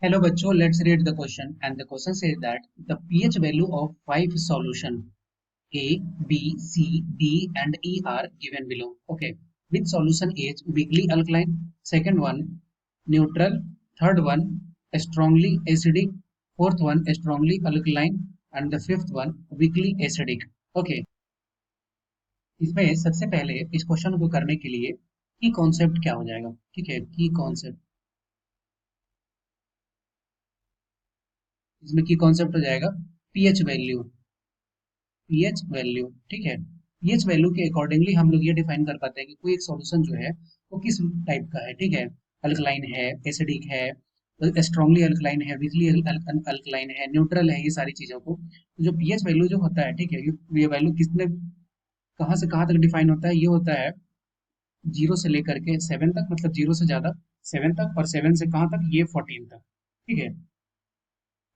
Hello बच्चों, let's read the question and the question says that the pH value of five solution A, B, C, D and E are given below. Okay, which solution is weakly alkaline? Second one neutral, third one strongly acidic, fourth one strongly alkaline and the fifth one weakly acidic. Okay, इसमें सबसे पहले इस question को करने के लिए की concept क्या हो जाएगा? ठीक है, की कॉन्सेप्ट इसमें की कॉन्सेप्ट हो जाएगा पीएच वैल्यू। पीएच वैल्यू ठीक है। पीएच वैल्यू के अकॉर्डिंगली हम लोग ये डिफाइन कर पाते हैं कि कोई एक सॉल्यूशन जो है वो किस टाइप का है। ठीक है, अल्कलाइन है, एसिडिक है, स्ट्रांगली अल्कलाइन है, वीकली अल्कलाइन है, न्यूट्रल है, ये सारी चीजों को तो जो पीएच वैल्यू जो होता है, ठीक है, ये वैल्यू किसने कहाँ से कहाँ तक डिफाइन होता है? ये होता है 0 से लेकर के 7 तक, मतलब 0 से ज्यादा 7 तक, और 7 से कहाँ तक? ये 14 तक। ठीक है,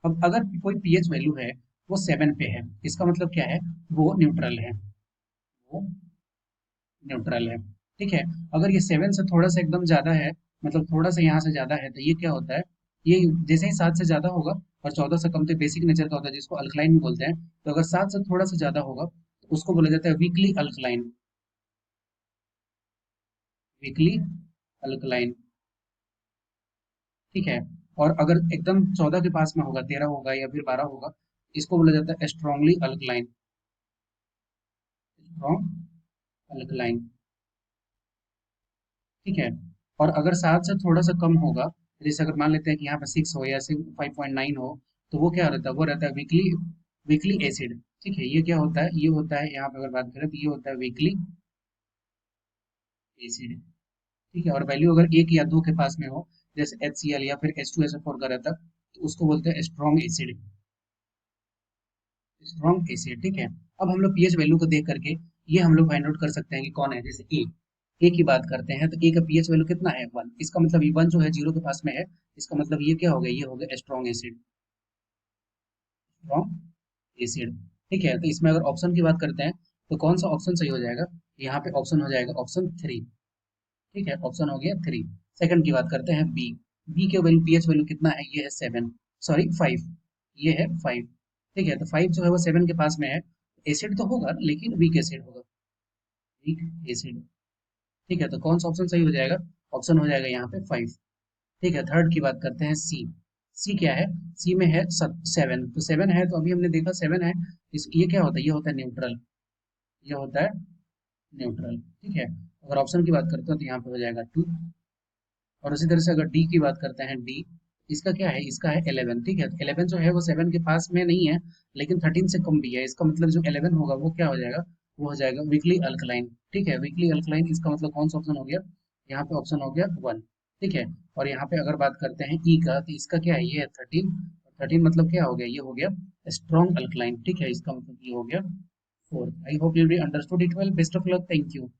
अब अगर कोई पीएच वैल्यू है वो 7 पे है, इसका मतलब क्या है? वो न्यूट्रल है, वो न्यूट्रल है। ठीक है, अगर ये 7 से थोड़ा सा एकदम ज्यादा है, मतलब थोड़ा सा यहाँ से ज्यादा है, तो ये क्या होता है? ये जैसे ही 7 से ज्यादा होगा और 14 से कम, तो बेसिक नेचर का होता है जिसको अल्कलाइन भी बोलते हैं। तो अगर 7 से थोड़ा सा ज्यादा होगा तो उसको बोला जाता है वीकली अल्कलाइन। वीकली अल्कलाइन, ठीक है। और अगर एकदम 14 के पास में होगा, 13 होगा या फिर 12 होगा, इसको बोला जाता है स्ट्रॉन्गली अल्कलाइन। स्ट्रॉन्ग अल्कलाइन, ठीक है। और अगर 7 से थोड़ा सा कम होगा, जैसे अगर मान लेते हैं कि यहाँ पे 6 हो या 5.9 हो, तो वो क्या रहता है? वो रहता है वीकली वीकली एसिड। ठीक है, ये क्या होता है? ये होता है, यहाँ पे अगर बात करें तो ये होता है वीकली एसिड। ठीक है, और वैल्यू अगर 1 या 2 के पास में हो, जैसे HCl या फिर H2SO4 का रहता है, तो उसको बोलते हैं स्ट्रॉन्ग एसिड। स्ट्रॉन्ग एसिड, ठीक है। अब हम लोग पीएच वैल्यू को देख करके ये हम लोग फाइंड आउट कर सकते हैं कि कौन है। जैसे ए की बात करते हैं तो ए का पीएच वैल्यू कितना है? 1। इसका मतलब ये 1 जो है 0 के पास में है, इसका मतलब ये क्या हो गया? ये हो गया स्ट्रॉन्ग एसिड। स्ट्रॉन्ग एसिड, ठीक है। तो इसमें अगर ऑप्शन की बात करते हैं तो कौन सा ऑप्शन सही हो जाएगा? यहाँ पे ऑप्शन हो जाएगा ऑप्शन 3। ठीक है, ऑप्शन हो गया 3। सेकंड की बात करते हैं बी। बी के वैल्यू पीएच वैल्यू कितना है? ये है 7, सॉरी 5। ये है 5, ठीक है। तो 5 जो है वो 7 के पास में है, एसिड तो होगा लेकिन वीक एसिड होगा, वीक एसिड। ठीक है, तो कौन सा ऑप्शन सही हो जाएगा? ऑप्शन हो जाएगा यहाँ पे 5। ठीक है, थर्ड की बात करते हैं सी। सी क्या है? सी में है 7, तो 7 है तो अभी हमने देखा 7 है। ये क्या होता है? ये होता है न्यूट्रल। ये होता है न्यूट्रल, ठीक है। अगर ऑप्शन की बात करते हैं तो यहाँ पे हो जाएगा 2। और उसी तरह से अगर डी की बात करते हैं, डी इसका क्या है? इसका है 11। ठीक है, 11 जो है वो 7 के पास में नहीं है, लेकिन 13 से कम भी है। इसका मतलब जो 11 होगा वो क्या हो जाएगा? वो हो जाएगा वीकली अल्कलाइन। ठीक है, वीकली अल्कलाइन, इसका मतलब कौन सा ऑप्शन हो गया? यहाँ पे ऑप्शन हो गया 1। ठीक है, और यहाँ पे अगर बात करते हैं ई का, तो इसका क्या है? ये है 13। 13 मतलब क्या हो गया? ये हो गया स्ट्रॉन्ग अल्कलाइन। ठीक है, इसका मतलब ये हो गया 4। I hope you understood it well. Best of luck, thank you.